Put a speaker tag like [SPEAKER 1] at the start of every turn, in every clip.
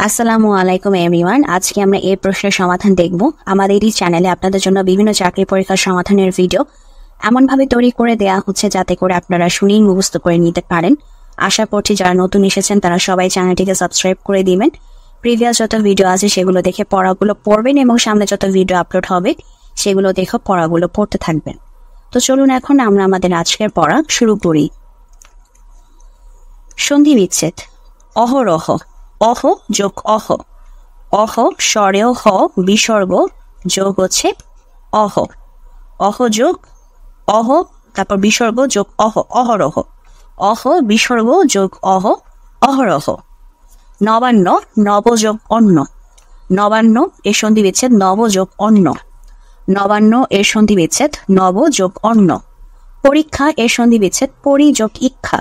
[SPEAKER 1] আসসালামু আলাইকুম এভরিওয়ান। আজকে আমরা এই প্রশ্নের সমাধান দেখব। আমাদের এই চ্যানেলে আপনাদের জন্য বিভিন্ন চাকরি পরীক্ষার সমাধানের ভিডিও এমনভাবে তৈরি করে দেয়া হচ্ছে যাতে করে আপনারা শুনেই মুখস্থ করে নিতে পারেন। আশা করছি যারা নতুন এসেছেন তারা সবাই চ্যানেলটিকে সাবস্ক্রাইব করে দিবেন। প্রিভিয়াস যত ভিডিও আছে সেগুলো দেখে পড়াগুলো পড়বেন এবং সামনে যত ভিডিও আপলোড হবে সেগুলো দেখে পড়াগুলো পড়তে থাকবেন। তো চলুন এখন আমরা আমাদের আজকের পড়া শুরু করি। সন্ধি বিচ্ছেদ। অহরহ, অহ যোগ অহ, অহ স্বরেও হ বিসর্গ যোগ হচ্ছে অহ, অহ যোগ অহ তারপর বিসর্গ যোগ অহ, অহরহ, অহ বিসর্গ যোগ অহ, অহরহ। নবান্ন, নব যোগ অন্ন, নবান্ন এর সন্ধি বিচ্ছেদ নব যোগ অন্ন, নবান্ন এর সন্ধি বিচ্ছেদ নব যোগ অন্ন। পরীক্ষা এর সন্ধি বিচ্ছেদ পরি যোগ ইক্ষা,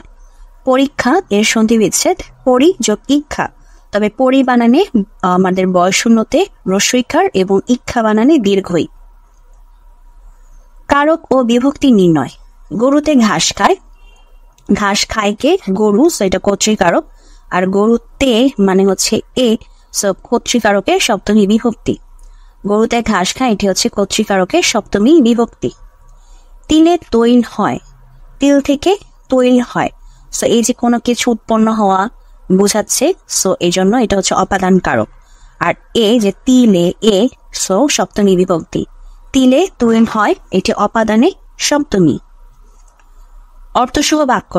[SPEAKER 1] পরীক্ষা এর সন্ধি বিচ্ছেদ পরি যোগ ইক্ষা। তবে পরি বানানে আমাদের বয়শূন্যতে রস্বইকার এবং ইক্ষা বানানে দীর্ঘই। কারক ও বিভক্তি নির্ণয়। গরুতে ঘাস খায়, ঘাস খায় কে গরু, সো এটা কর্তৃকারক, আর গরুতে মানে হচ্ছে এ, সো কর্তৃকারকের সপ্তমী বিভক্তি। গরুতে ঘাস খায় এটি হচ্ছে কর্তৃকারকের সপ্তমী বিভক্তি। তিলে তৈল হয়, তিল থেকে তৈল হয়, সো এই যে কোনো কিছু উৎপন্ন হওয়া বোঝাচ্ছে, সো এই জন্য এটা হচ্ছে অপাদান কারক। আর এ যে তিলে এ, সো সপ্তমী বিভক্তি। তিলে তৈল হয় এটি অপাদানে সপ্তমী। অর্থসহ বাক্য।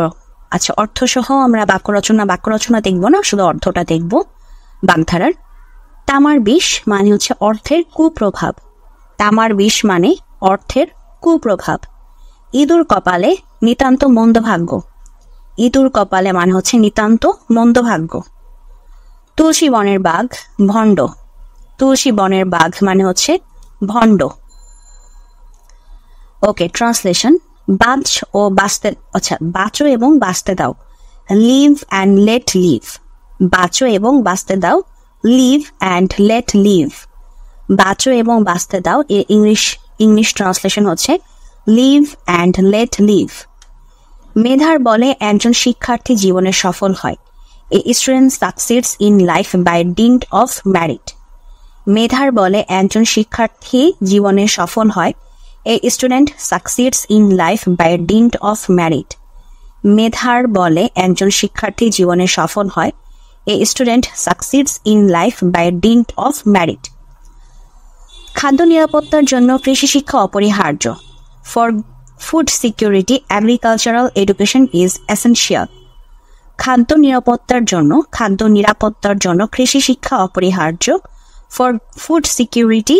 [SPEAKER 1] আচ্ছা, অর্থসহ আমরা বাক্য রচনা দেখবো না, শুধু অর্থটা দেখব। বাগধারার তামার বিষ মানে হচ্ছে অর্থের কুপ্রভাব, তামার বিষ মানে অর্থের কুপ্রভাব। ইঁদুর কপালে নিতান্ত মন্দভাগ্য, ইঁদুর কপালে মানে হচ্ছে নিতান্ত মন্দভাগ্য। তুলসী বনের বাঘ ভণ্ড, তুলসী বনের বাঘ মানে হচ্ছে ভণ্ড। ওকে, ট্রান্সলেশন। বাঁচ ও বাঁচতে, আচ্ছা বাঁচো এবং বাঁচতে দাও, লিভ অ্যান্ড লেট লিভ, বাঁচো এবং বাঁচতে দাও, লিভ অ্যান্ড লেট লিভ। বাঁচো এবং বাঁচতে দাও এর ইংলিশ ট্রান্সলেশন হচ্ছে লিভ অ্যান্ড লেট লিভ। মেধার বলে একজন শিক্ষার্থী জীবনে সফল হয়, a student succeeds in life by dint of merit. মেধার বলে একজন শিক্ষার্থী জীবনে সফল হয়, a student succeeds in life by dint of merit. মেধার বলে একজন শিক্ষার্থী জীবনে সফল হয়, a student succeeds in life by dint of merit. খাদ্য নিরাপত্তার জন্য কৃষি শিক্ষা অপরিহার্য। For food security agricultural education is essential. খাদ্য নিরাপত্তার জন্য কৃষি শিক্ষা অপরিহার্য। For food security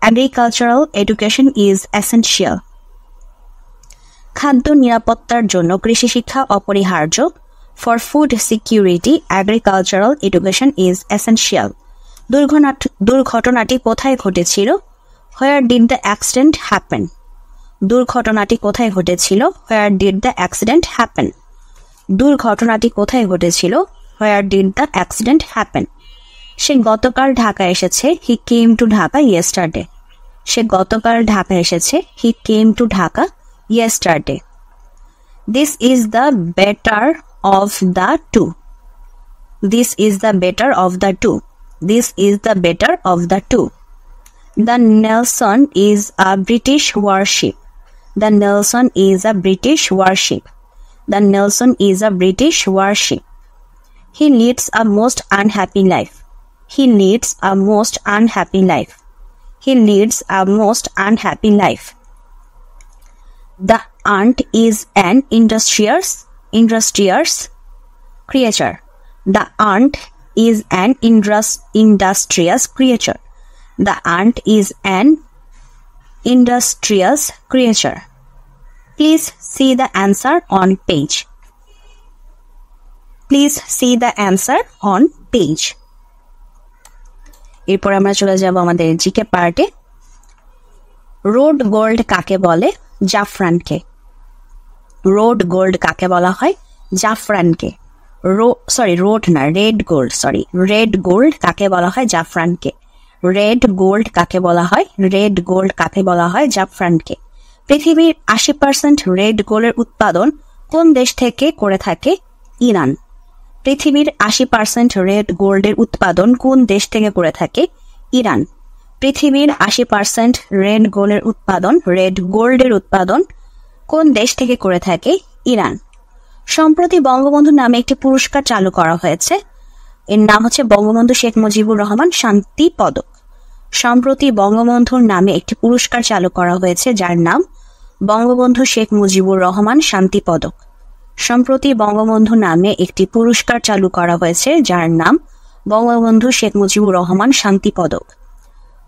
[SPEAKER 1] agricultural education is essential. খাদ্য নিরাপত্তার জন্য কৃষি শিক্ষা অপরিহার্য। For food security agricultural education is essential. দুর্ঘটনাটি কোথায় ঘটেছিল? Where did the accident happen? দুর্ঘটনাটি কোথায় ঘটেছিল? Where did the accident happen? দুর্ঘটনাটি কোথায় ঘটেছিল? Where did the accident happen? সে গতকাল ঢাকা এসেছে, he came to Dhaka yesterday. সে গতকাল ঢাকা এসেছে, he came to Dhaka yesterday. This is the better of the two. This is the better of the two. This is the better of the two. The Nelson is a British warship. The Nelson is a British warship. The Nelson is a British warship. He leads a most unhappy life. He leads a most unhappy life. He leads a most unhappy life. The ant is an industrious creature. The ant is an industrious creature. The ant is an industrious creature. Please see the answer on page. Please see the answer on page. এরপর আমরা চলে যাব আমাদের GK পার্টে। Road gold কাকে বলে? জাফরানকে। Road gold কাকে বলা হয়? জাফরানকে। রেড গোল্ড কাকে বলা হয়? জাফরানকে। রেড গোল্ড কাকে বলা হয়? রেড গোল্ড কাকে বলা হয়? জাফরানকে। পৃথিবীর 80% রেড গোল্ডের উৎপাদন কোন দেশ থেকে করে থাকে? ইরান। পৃথিবীর 80% রেড গোল্ডের উৎপাদন কোন দেশ থেকে করে থাকে? ইরান। পৃথিবীর 80% রেড গোল্ডের উৎপাদন কোন দেশ থেকে করে থাকে? ইরান। সম্প্রতি বঙ্গবন্ধু নামে একটি পুরস্কার চালু করা হয়েছে, এর নাম হচ্ছে বঙ্গবন্ধু শেখ মুজিবুর রহমান শান্তি পদক। সম্প্রতি বঙ্গবন্ধুর নামে একটি পুরস্কার চালু করা হয়েছে যার নাম বঙ্গবন্ধু শেখ মুজিবুর রহমান শান্তি পদক। সম্প্রতি বঙ্গবন্ধু নামে একটি পুরস্কার চালু করা হয়েছে যার নাম বঙ্গবন্ধু শেখ মুজিবুর রহমান শান্তি পদক।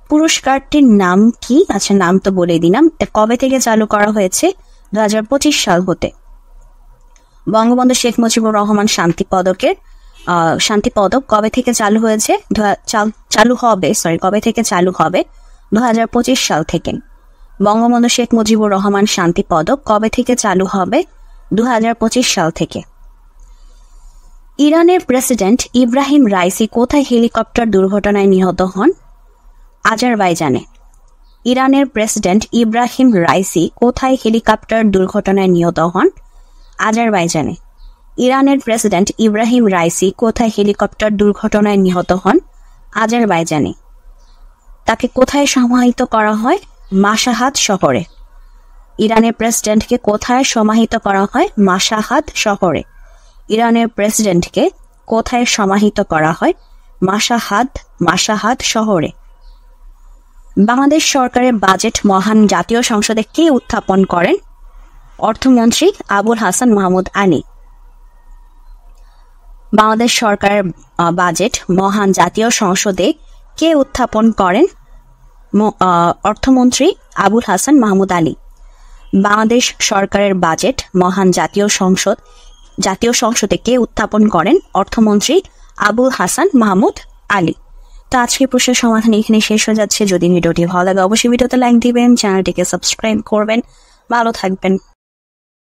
[SPEAKER 1] পুরস্কারটির নাম কি? আচ্ছা, নাম তো বলে দিলাম। কবে থেকে চালু করা হয়েছে? 2025 সাল হতে। বঙ্গবন্ধু শেখ মুজিবুর রহমান শান্তি পদক কবে থেকে চালু হয়েছে? কবে থেকে চালু হবে? 2025 সাল থেকে। বঙ্গবন্ধু শেখ মুজিবুর রহমান শান্তি পদক কবে থেকে চালু হবে? 2025 সাল থেকে। ইরানের প্রেসিডেন্ট ইব্রাহিম রাইসি কোথায় হেলিকপ্টার দুর্ঘটনায় নিহত হন? আজারবাইজানে। ইরানের প্রেসিডেন্ট ইব্রাহিম রাইসি কোথায় হেলিকপ্টার দুর্ঘটনায় নিহত হন? আজারবাইজানে। ইরানের প্রেসিডেন্ট ইব্রাহিম রাইসি কোথায় হেলিকপ্টার দুর্ঘটনায় নিহত হন? আজারবাইজানে। তাকে কোথায় সমাহিত করা হয়? মাশহাদ শহরে। ইরানের প্রেসিডেন্টকে কোথায় সমাহিত করা হয়? মাশহাদ শহরে। ইরানের প্রেসিডেন্টকে কোথায় সমাহিত করা হয়? মাশহাদ শহরে। বাংলাদেশ সরকারের বাজেট মহান জাতীয় সংসদে কে উত্থাপন করেন? অর্থমন্ত্রী আবুল হাসান মাহমুদ আলী। বাংলাদেশ সরকারের বাজেট মহান জাতীয় সংসদে কে উত্থাপন করেন? অর্থমন্ত্রী আবুল হাসান মাহমুদ আলী। বাংলাদেশ সরকারের বাজেট মহান জাতীয় সংসদে কে উত্থাপন করেন? অর্থমন্ত্রী আবুল হাসান মাহমুদ আলী। তো আজকে প্রশ্নের সমাধান এখানে শেষ হয়ে যাচ্ছে। যদি ভিডিওটি ভালো লাগে অবশ্যই ভিডিওতে লাইক দিবেন, চ্যানেলটিকে সাবস্ক্রাইব করবেন। ভালো থাকবেন।